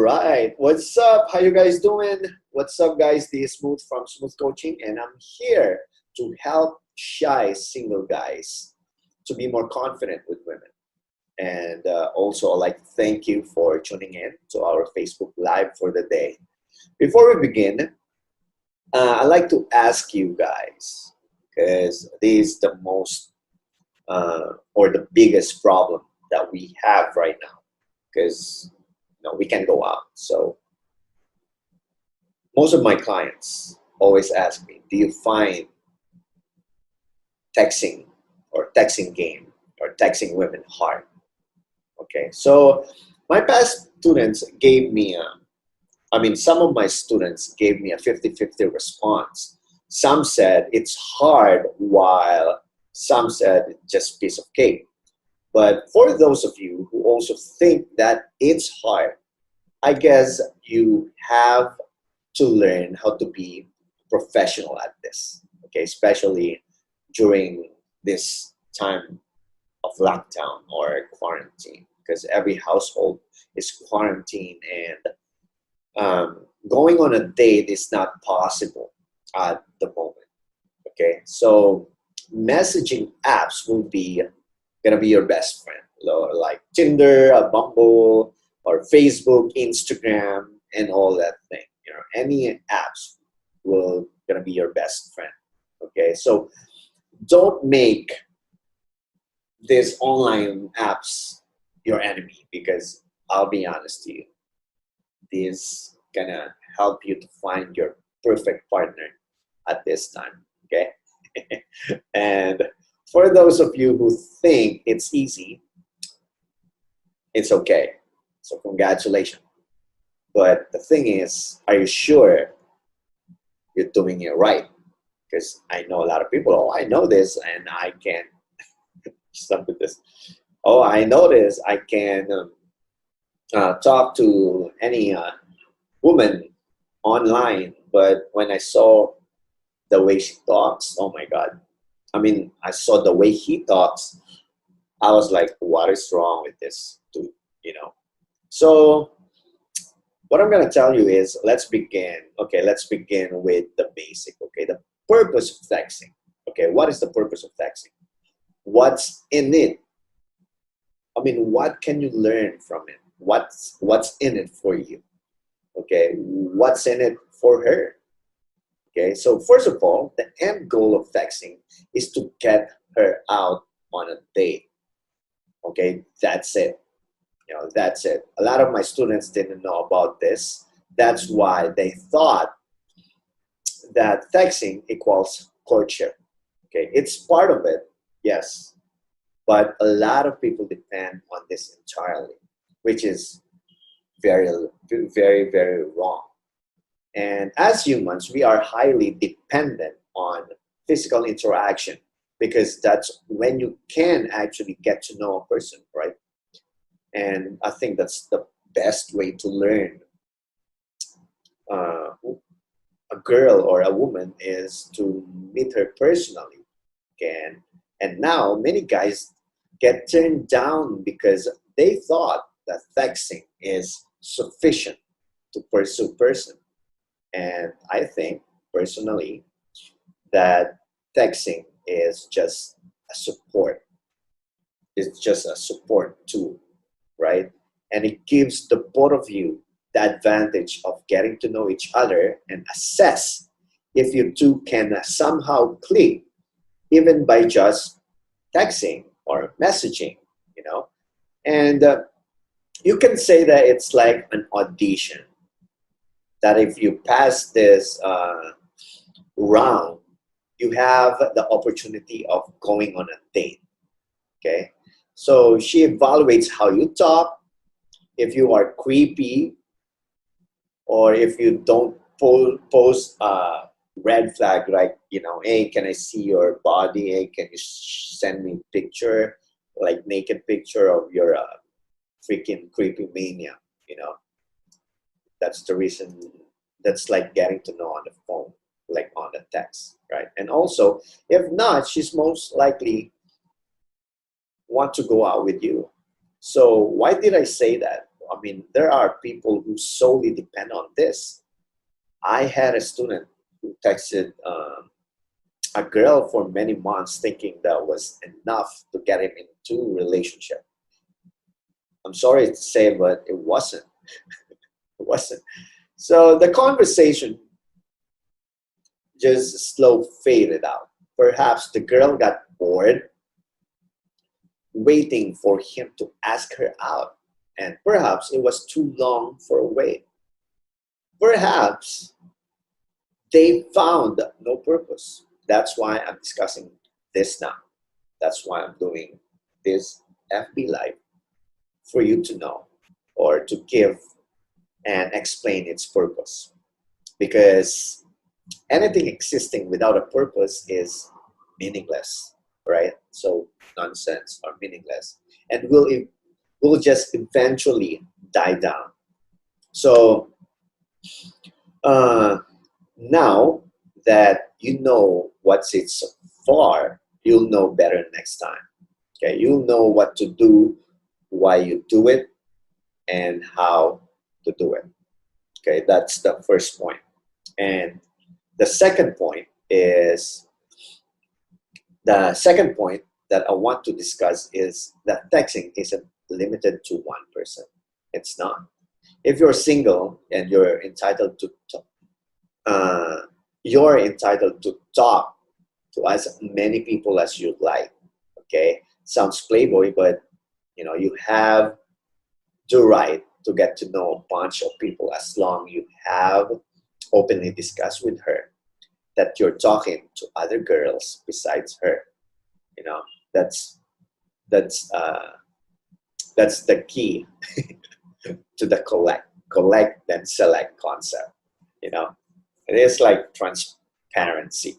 right, what's up? How you guys doing? What's up, guys? This is Smooth from Smooth Coaching, and I'm here to help shy single guys to be more confident with women. And also, I'd like to thank you for tuning in to our Facebook Live for the day. Before we begin, I'd like to ask you guys, because this is the most or the biggest problem that we have right now, because we can't go out. So most of my clients always ask me, do you find texting or texting game or texting women hard? Okay, so my past students gave me some of my students gave me a 50-50 response. Some said it's hard, while some said it's just piece of cake. But for those of you who also think that it's hard, I guess you have to learn how to be professional at this, okay? Especially during this time of lockdown or quarantine, because every household is quarantined, and going on a date is not possible at the moment, okay? So messaging apps will be gonna be your best friend, like Tinder, Bumble, or Facebook, Instagram, and all that thing. Any apps will gonna be your best friend. Okay, so don't make these online apps your enemy, because I'll be honest to you, this gonna help you to find your perfect partner at this time. Okay, and for those of you who think it's easy, it's okay. So congratulations. But the thing is, are you sure you're doing it right? Because I know a lot of people, oh, I know this and I can stop with this. Oh, I know this, I can talk to any woman online. But when I saw the way she talks, oh my God. I saw the way he talks. I was like, what is wrong with this dude? So what I'm going to tell you is, let's begin. Okay, let's begin with the basic. Okay, the purpose of texting. Okay, what is the purpose of texting? What's in it? What can you learn from it? What's in it for you? Okay, what's in it for her? Okay, so first of all, the end goal of texting is to get her out on a date. Okay, that's it. That's it. A lot of my students didn't know about this. That's why they thought that texting equals courtship. Okay, it's part of it, yes. But a lot of people depend on this entirely, which is very, very, very wrong. And as humans, we are highly dependent on physical interaction, because that's when you can actually get to know a person, right? And I think that's the best way to learn a girl or a woman, is to meet her personally. And now many guys get turned down because they thought that texting is sufficient to pursue person. And I think personally that texting is just a support. It's just a support tool, right? And it gives the both of you the advantage of getting to know each other and assess if you two can somehow click, even by just texting or messaging, And you can say that it's like an audition, that if you pass this round, you have the opportunity of going on a date. Okay, so she evaluates how you talk, if you are creepy, or if you don't post red flag, like, hey, can I see your body? Hey, can you send me a picture, like naked picture of your freaking creepy mania? That's the reason. That's like getting to know on the phone, like on the text, right? And also, if not, she's most likely want to go out with you. So why did I say that? I mean, there are people who solely depend on this. I had a student who texted a girl for many months thinking that was enough to get him into a relationship. I'm sorry to say, but it wasn't. It wasn't. So the conversation just slow faded out. Perhaps the girl got bored waiting for him to ask her out. And perhaps it was too long for a wait. Perhaps they found no purpose. That's why I'm discussing this now. That's why I'm doing this FB Live, for you to know or to give and explain its purpose. Because anything existing without a purpose is meaningless, right? So nonsense or meaningless, and will just eventually die down. So uh, now that you know what's it's for, you'll know better next time. Okay, you'll know what to do, why you do it, and how to do it. Okay, that's the first point. And the second point is the second point that I want to discuss is that texting isn't limited to one person. It's not. If you're single and uh, you're entitled to talk to as many people as you like. Okay, sounds playboy, but you have the right to get to know a bunch of people as long you have openly discussed with her that you're talking to other girls besides her. You know, that's that's uh, that's the key to the collect then select concept. You know, it is like transparency.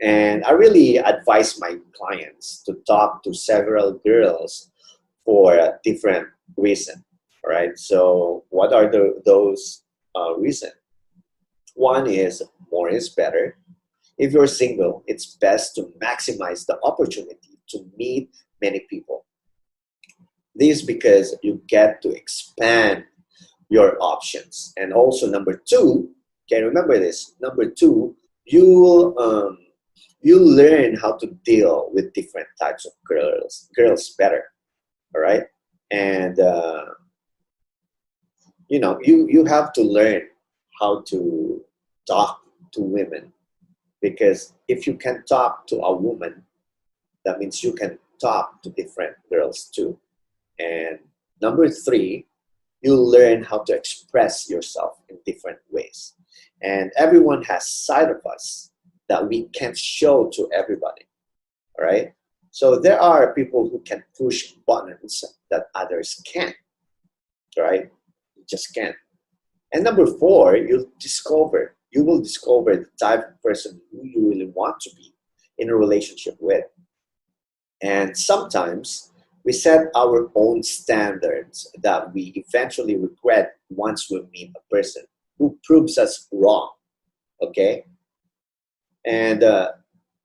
And I really advise my clients to talk to several girls for a different reason. All right. So what are those reasons? One is more is better. If you're single, it's best to maximize the opportunity to meet many people. This because you get to expand your options. And also number two, can remember this. Number two, you learn how to deal with different types of girls better. All right, and you have to learn how to talk to women, because if you can talk to a woman, that means you can talk to different girls too. And number three, you learn how to express yourself in different ways. And everyone has side of us that we can't show to everybody. All right. So there are people who can push buttons that others can't. Right? You just can't. And number four, you will discover the type of person who you really want to be in a relationship with. And sometimes we set our own standards that we eventually regret once we meet a person who proves us wrong. Okay? And uh,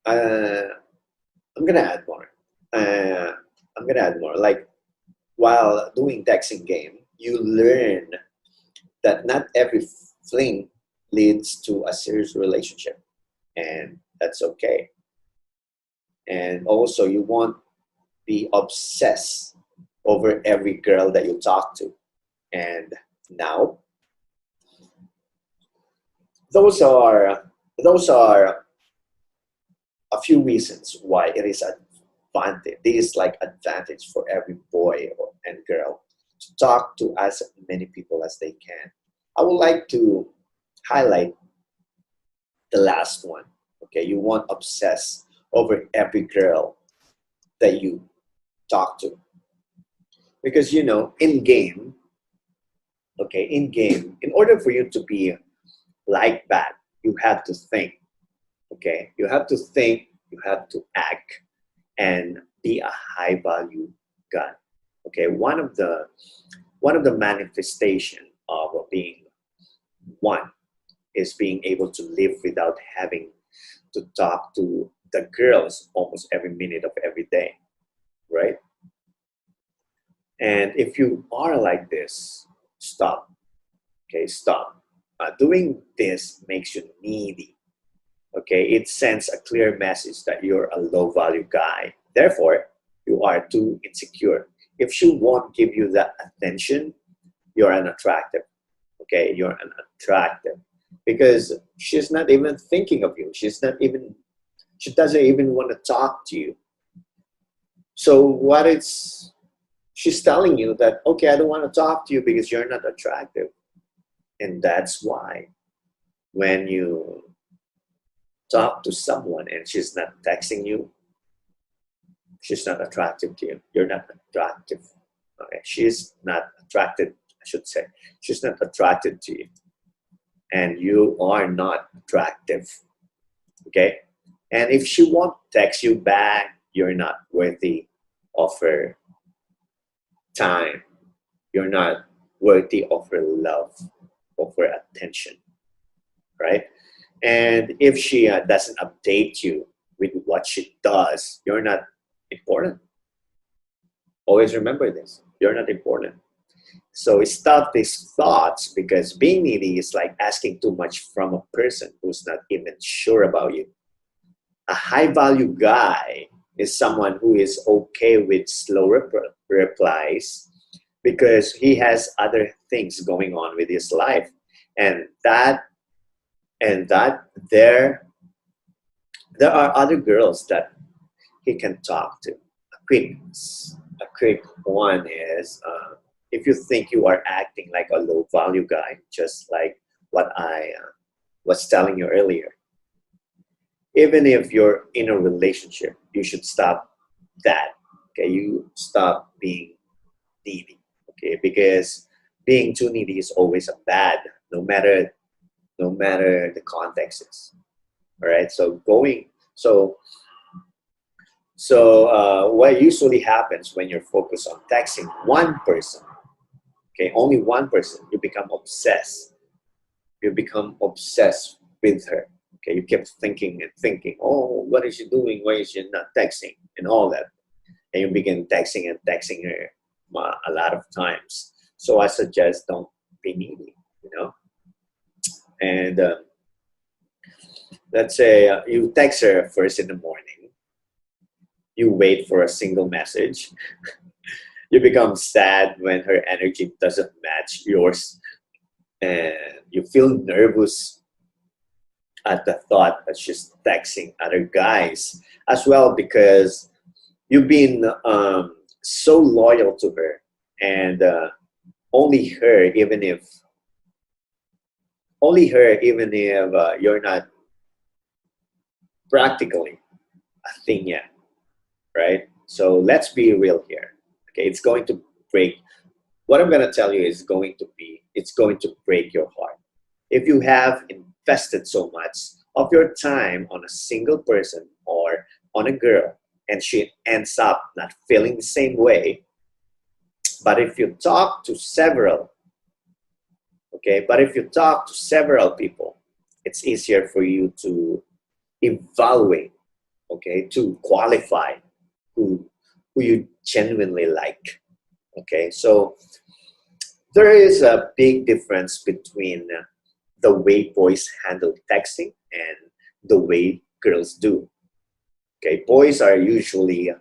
I'm gonna add more. Uh, I'm gonna add more. Like while doing texting game, you learn that not every fling leads to a serious relationship, and that's okay. And also, you won't be obsessed over every girl that you talk to. And now, those are those are a few reasons why it is advantage. This is like advantage for every boy and girl to talk to as many people as they can. I would like to highlight the last one. Okay, you won't obsess over every girl that you talk to, because in game. Okay, in game, in order for you to be like that, you have to think. Okay, you have to think, you have to act, and be a high value guy. Okay, one of the manifestation of being one is being able to live without having to talk to the girls almost every minute of every day, right? And if you are like this, stop. Okay, stop. Doing this makes you needy. Okay, it sends a clear message that you're a low value guy. Therefore, you are too insecure. If she won't give you that attention, you're unattractive. Okay, you're unattractive because she's not even thinking of you. She doesn't even want to talk to you. So what it's she's telling you that, okay, I don't want to talk to you because you're not attractive. And that's why when you talk to someone and she's not texting you, she's not attractive to you. You're not attractive. Okay? She's not attracted, I should say. She's not attracted to you. And you are not attractive. Okay? And if she won't text you back, you're not worthy of her time. You're not worthy of her love, of her attention, right? And if she doesn't update you with what she does, you're not important. Always remember this. You're not important. So stop these thoughts because being needy is like asking too much from a person who's not even sure about you. A high value guy is someone who is okay with slow replies because he has other things going on with his life. And that there are other girls that he can talk to. Quick, a quick one is if you think you are acting like a low value guy, just like what I was telling you earlier, even if you're in a relationship, you should stop that. Okay, you stop being needy. Okay, because being too needy is always a bad, no matter the context is. All right, so what usually happens when you're focused on texting one person, okay, only one person, you become obsessed. You become obsessed with her. Okay, you kept thinking and thinking, oh, what is she doing? Why is she not texting? And all that. And you begin texting and texting her a lot of times. So I suggest don't be needy, And let's say you text her first in the morning, you wait for a single message. You become sad when her energy doesn't match yours, and you feel nervous at the thought that she's texting other guys as well because you've been so loyal to her, and only her, even if you're not practically a thing yet, right? So let's be real here. Okay, it's going to break. What I'm going to tell you is it's going to break your heart. If you have invested so much of your time on a single person or on a girl and she ends up not feeling the same way, but if you talk to several, okay, but if you talk to several people, it's easier for you to evaluate, okay, to qualify who you genuinely like. Okay, so there is a big difference between the way boys handle texting and the way girls do. Okay, boys are usually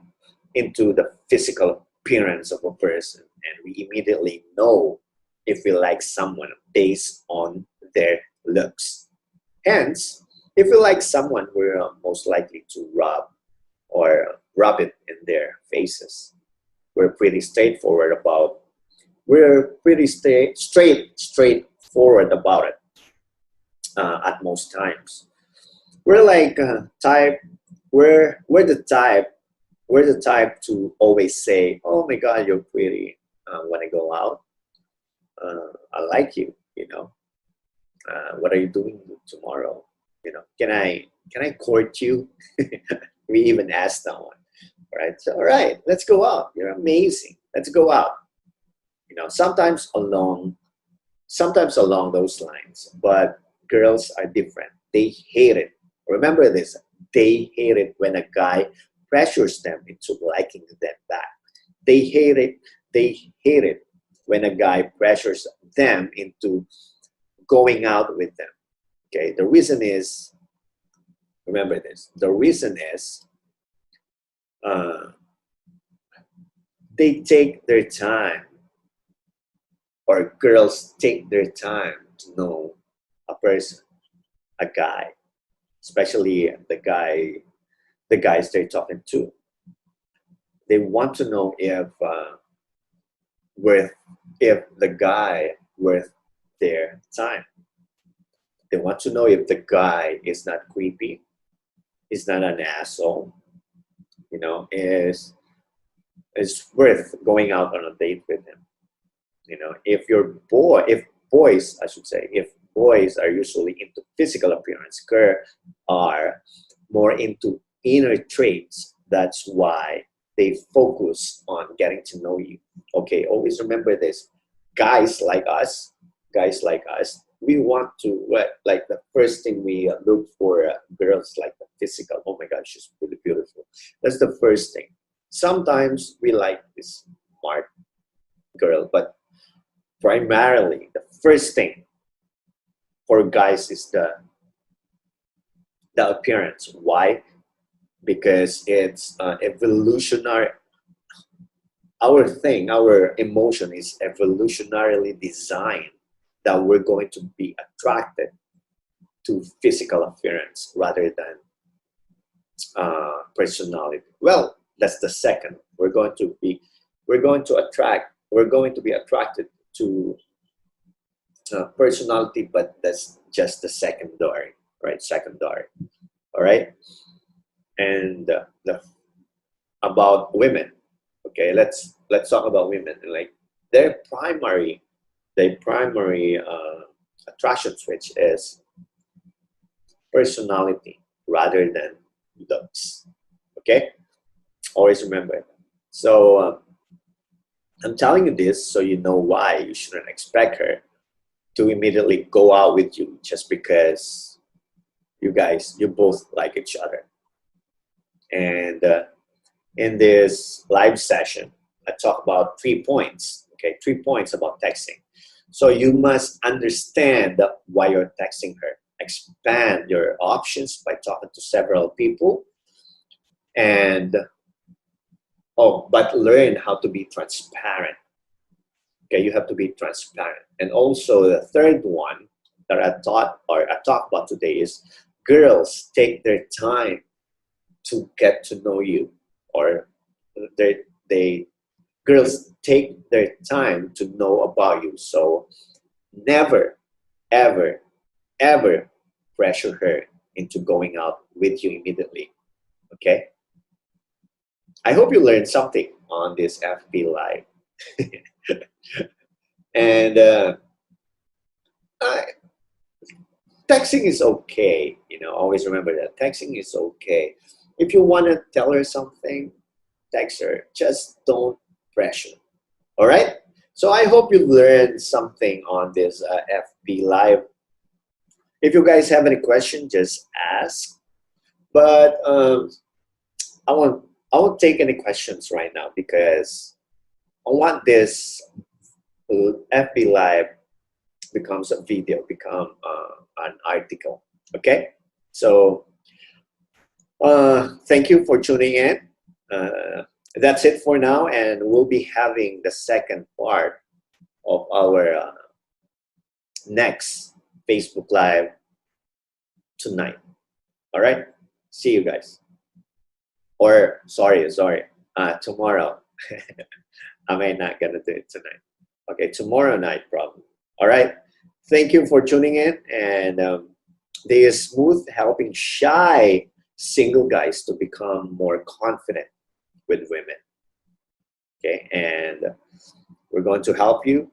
into the physical appearance of a person, and we immediately know if we like someone based on their looks. Hence, if we like someone, we're most likely to rub it in their faces. We're pretty straightforward about straightforward about it at most times. We're like type we're the type to always say, "Oh my God, you're pretty." When I go out, I like you. What are you doing tomorrow? Can I court you? We even asked someone, right? So, all right, let's go out. You're amazing. Let's go out. Sometimes along those lines. But girls are different. They hate it. Remember this. They hate it when a guy pressures them into liking them back. They hate it they hate it when a guy pressures them into going out with them. Okay, the reason is, remember this, the reason is uh, they take their time, or girls take their time to know a person, a guy, especially the guys they're talking to. They want to know worth if the guy worth their time. They want to know if the guy is not creepy, is not an asshole, is worth going out on a date with him. If boys, I should say, if boys are usually into physical appearance, girls are more into inner traits. That's why they focus on getting to know you. Okay, always remember this. Guys like us, we want to, like the first thing we look for girls, like the physical. Oh my God, she's really beautiful. That's the first thing. Sometimes we like this smart girl, but primarily the first thing for guys is the appearance. Why? Because it's evolutionary. Our emotion is evolutionarily designed that we're going to be attracted to physical appearance rather than personality. Well, that's the second. We're going to be attracted to personality, but that's just the secondary, right? Secondary. All right. And about women. Okay, let's talk about women. Like their primary attraction switch is personality rather than looks. Okay, always remember that. So I'm telling you this so you know why you shouldn't expect her to immediately go out with you just because you both like each other. And in this live session, I talk about 3 points. Okay, 3 points about texting. So you must understand why you're texting her. Expand your options by talking to several people, and but learn how to be transparent. Okay, you have to be transparent. And also the third one that I talk about today is girls take their time to get to know you, or they girls take their time to know about you. So never, ever, ever pressure her into going out with you immediately. Okay. I hope you learned something on this FB Live. And I, texting is okay. Always remember that texting is okay. If you want to tell her something, text her. Just don't pressure. All right. So I hope you learned something on this FB Live. If you guys have any questions, just ask. But I won't take any questions right now because I want this FB Live becomes a video, become an article. Okay. So thank you for tuning in. That's it for now, and we'll be having the second part of our next Facebook Live tonight. All right. See you guys. Or sorry, tomorrow. I may not gonna do it tonight. Okay, tomorrow night probably. All right. Thank you for tuning in, and this smooth helping shy single guys to become more confident with women. Okay, and we're going to help you